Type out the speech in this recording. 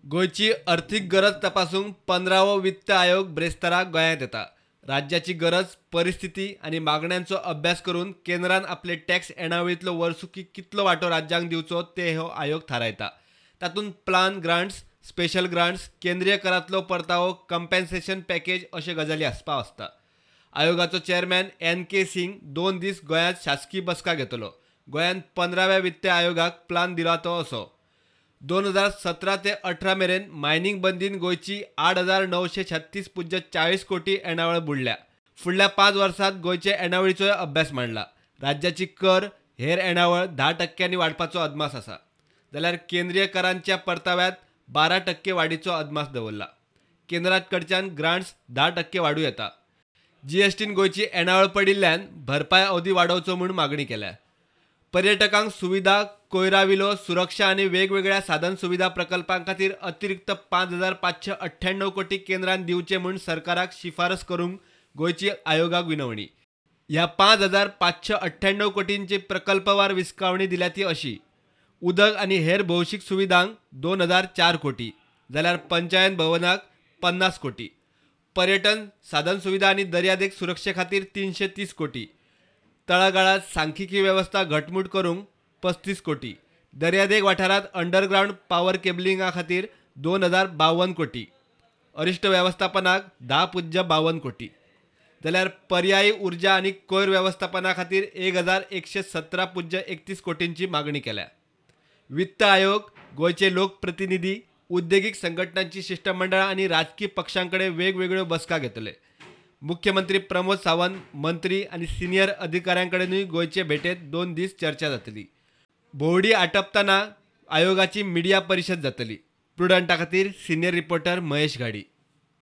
गोयची आर्थिक गरज तपासूंक 15वो वित्त आयोग ब्रेस्ताराक गोंयांत येता। राज्याची गरज, परिस्थिती आणि मागण्यांचो अभ्यास करून केंद्रान आपले टॅक्स येणावळींतलो वर्सुकी कितलो वांटो राज्यांक दिवचो ते हो आयोग थारायता। तातूंत प्लान ग्रांट्स, स्पेशल ग्रांट्स, केंद्रीय करांतलो परतावो, कंपेन्सेशन पॅकेज अशे गजाली आस्पाव आसता। आयोगाचो चेअरमॅन NK सिंग 2 दीस गोंयांत शासकीय बसका घेतलो। गोंयांत 15व्या वित्त आयोगाक प्लान दिला तो असो। 2017 ते 18 मेरेन मायनिंग बंदीन गोयची 8,936.40 कोटी येणावळ बुडल्या। फुडल्या 5 वर्सांत गोयचे येणावळीचोय अभ्यास मांडला। राज्याची कर, हेर येणावळ 10% वाडपाचो अदमास आसा, जाल्यार केंद्रीय करांच्या परताव्यात 12% वाडीचो अदमास दवरला। केंद्रात कडच्यान ग्रांट्स 10% वाडूं येता। GSTन गोयची येणावळ पडिल्ल्यान भरपाय अवधी वाडोवचो म्हूण मागणी केल्या। पर्यटकांक सुविधा, कोयराविलो, सुरक्षा आणि वेगवेगळ्या साधन सुविधा प्रकल्पांखातीर अतिरिक्त 5,598 कोटी केंद्रान दिवचे म्हूण सरकाराक शिफारस करूंक गोयची आयोगाक विनवणी। ह्या 5,598 कोटींची प्रकल्पवार विस्कावणी दिल्या ती अशी: उदक आणि हेर भौशीक सुविधांक 2,004 कोटी, जाल्यार पंचायत भवनाक 50 कोटी, पर्यटन, साधन सुविधा आणि दर्यादेग सुरक्षे खातीर 330 कोटी, तळागाळात सांख्यिकी व्यवस्था घटमूट करूंक 35 कोटी, दर्यादेग वाठारात अंडरग्राउंड पॉवर केबलिंगा खातीर 2,052 कोटी, अरिश्ट व्यवस्थापनाक 10.52 कोटी, जाल्यार पर्यायी उर्जा आणि कोयर व्यवस्थापना खातीर 1,117.31 कोटींची मागणी केल्या। वित्त आयोग गोयचे लोकप्रतिनिधी, उद्देगीक संघटनांची शिष्टमंडळां आणि राजकीय पक्षांकडे वेगवेगळ्यो बसका घेतले। मुख्यमंत्री प्रमोद सावंत, मंत्री आणि सिनियर अधिकाऱ्यांकडेनूय गोयचे भेटेत 2 दीस चर्चा जातली। भोवडी आटपतना आयोगाची मिडिया परिशद जातली। प्रुडंटा खातीर सिनियर रिपोर्टर महेश घाडी।